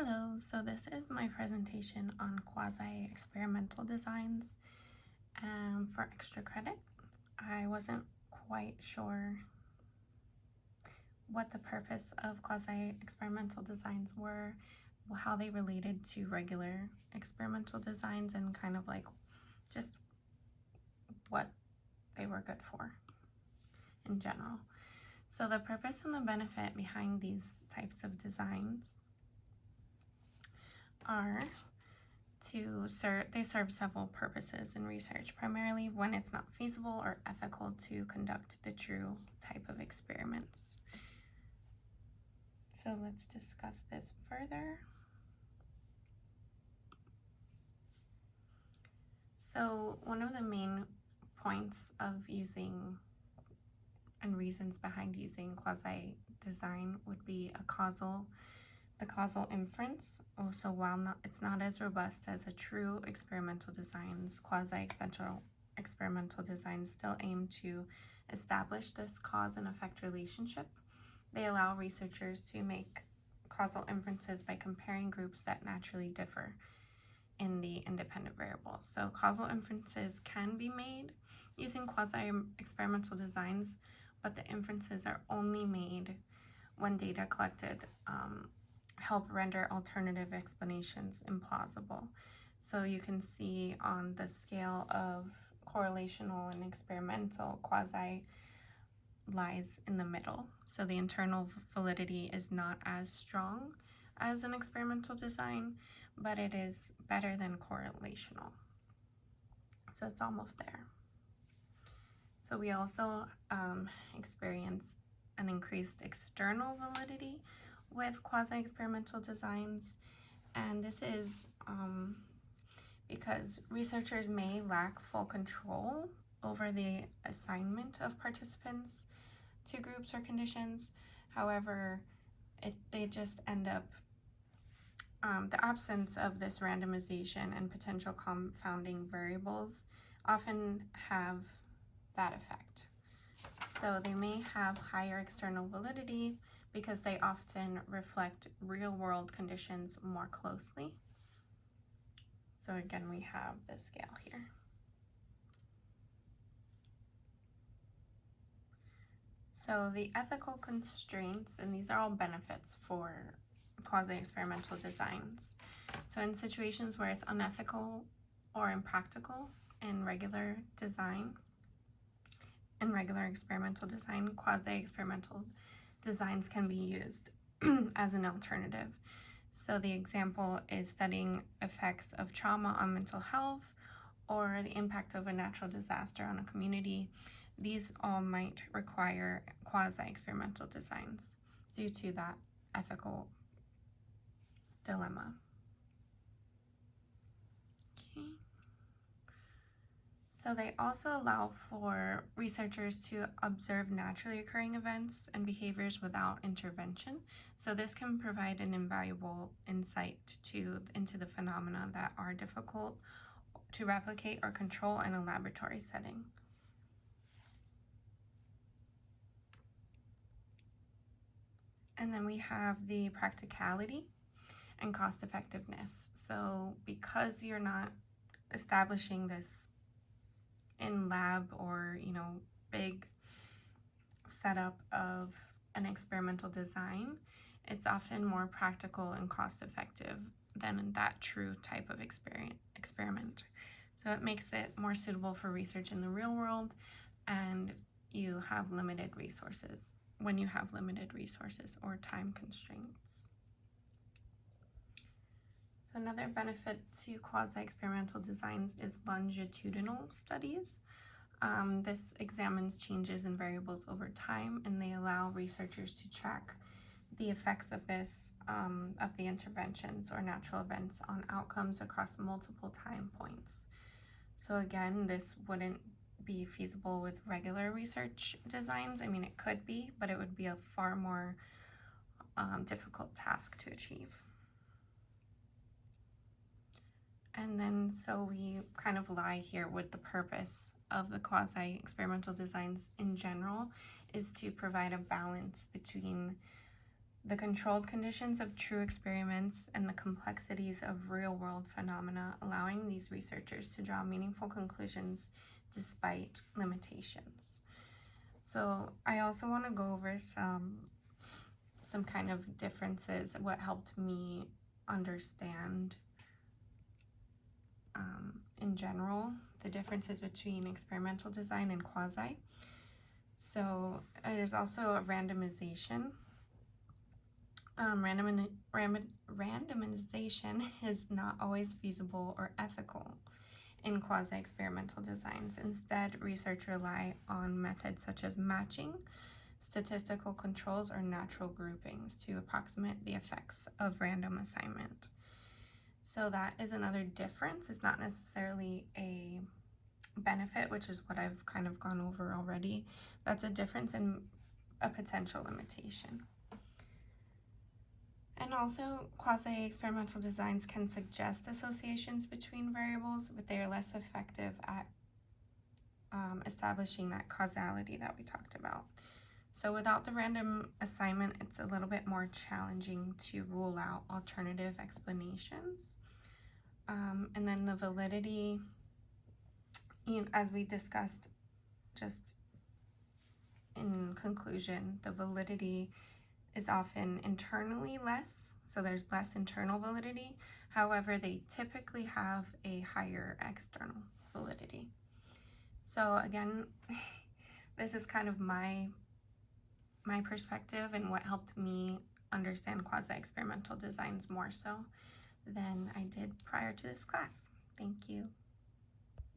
Hello, so this is my presentation on quasi-experimental designs for extra credit. I wasn't quite sure what the purpose of quasi-experimental designs were, how they related to regular experimental designs, and kind of like just what they were good for in general. So the purpose and the benefit behind these types of designs are they serve several purposes in research, primarily when it's not feasible or ethical to conduct the true type of experiments. So let's discuss this further. So one of the main points of using and reasons behind using quasi-design would be the causal inference. Also, while it's not as robust as a true experimental designs, quasi-experimental designs still aim to establish this cause and effect relationship. They allow researchers to make causal inferences by comparing groups that naturally differ in the independent variables. So causal inferences can be made using quasi-experimental designs, but the inferences are only made when data collected help render alternative explanations implausible. So you can see on the scale of correlational and experimental, quasi lies in the middle. So the internal validity is not as strong as an experimental design, but it is better than correlational. So it's almost there. So we also experience an increased external validity with quasi-experimental designs, and this is because researchers may lack full control over the assignment of participants to groups or conditions. However, they just end up the absence of this randomization and potential confounding variables often have that effect. So they may have higher external validity because they often reflect real-world conditions more closely. So again, we have this scale here. So the ethical constraints, and these are all benefits for quasi-experimental designs. So in situations where it's unethical or impractical in regular experimental design, quasi-experimental designs can be used as an alternative. So the example is studying effects of trauma on mental health or the impact of a natural disaster on a community. These all might require quasi-experimental designs due to that ethical dilemma. Okay. So they also allow for researchers to observe naturally occurring events and behaviors without intervention. So this can provide an invaluable insight into the phenomena that are difficult to replicate or control in a laboratory setting. And then we have the practicality and cost effectiveness. So because you're not establishing this in lab or big setup of an experimental design, it's often more practical and cost effective than in that true type of experiment. So it makes it more suitable for research in the real world, and you have limited resources when you have limited resources or time constraints. So another benefit to quasi-experimental designs is longitudinal studies. This examines changes in variables over time, and they allow researchers to track the effects of the interventions or natural events on outcomes across multiple time points. So again, this wouldn't be feasible with regular research designs. I mean, it could be, but it would be a far more difficult task to achieve. And then so we kind of lie here with the purpose of the quasi-experimental designs in general is to provide a balance between the controlled conditions of true experiments, and the complexities of real-world phenomena, allowing these researchers to draw meaningful conclusions despite limitations. So I also want to go over some kind of differences, what helped me understand in general the differences between experimental design and quasi. So there's also a randomization. Randomization is not always feasible or ethical in quasi-experimental designs. Instead, research rely on methods such as matching, statistical controls, or natural groupings to approximate the effects of random assignment. So that is another difference. It's not necessarily a benefit, which is what I've kind of gone over already. That's a difference in a potential limitation. And also, quasi-experimental designs can suggest associations between variables, but they are less effective at establishing that causality that we talked about. So without the random assignment, it's a little bit more challenging to rule out alternative explanations. And then the validity, as we discussed just in conclusion, the validity is often internally less, so there's less internal validity. However, they typically have a higher external validity. So again, this is kind of my perspective and what helped me understand quasi-experimental designs more so than I did prior to this class. Thank you.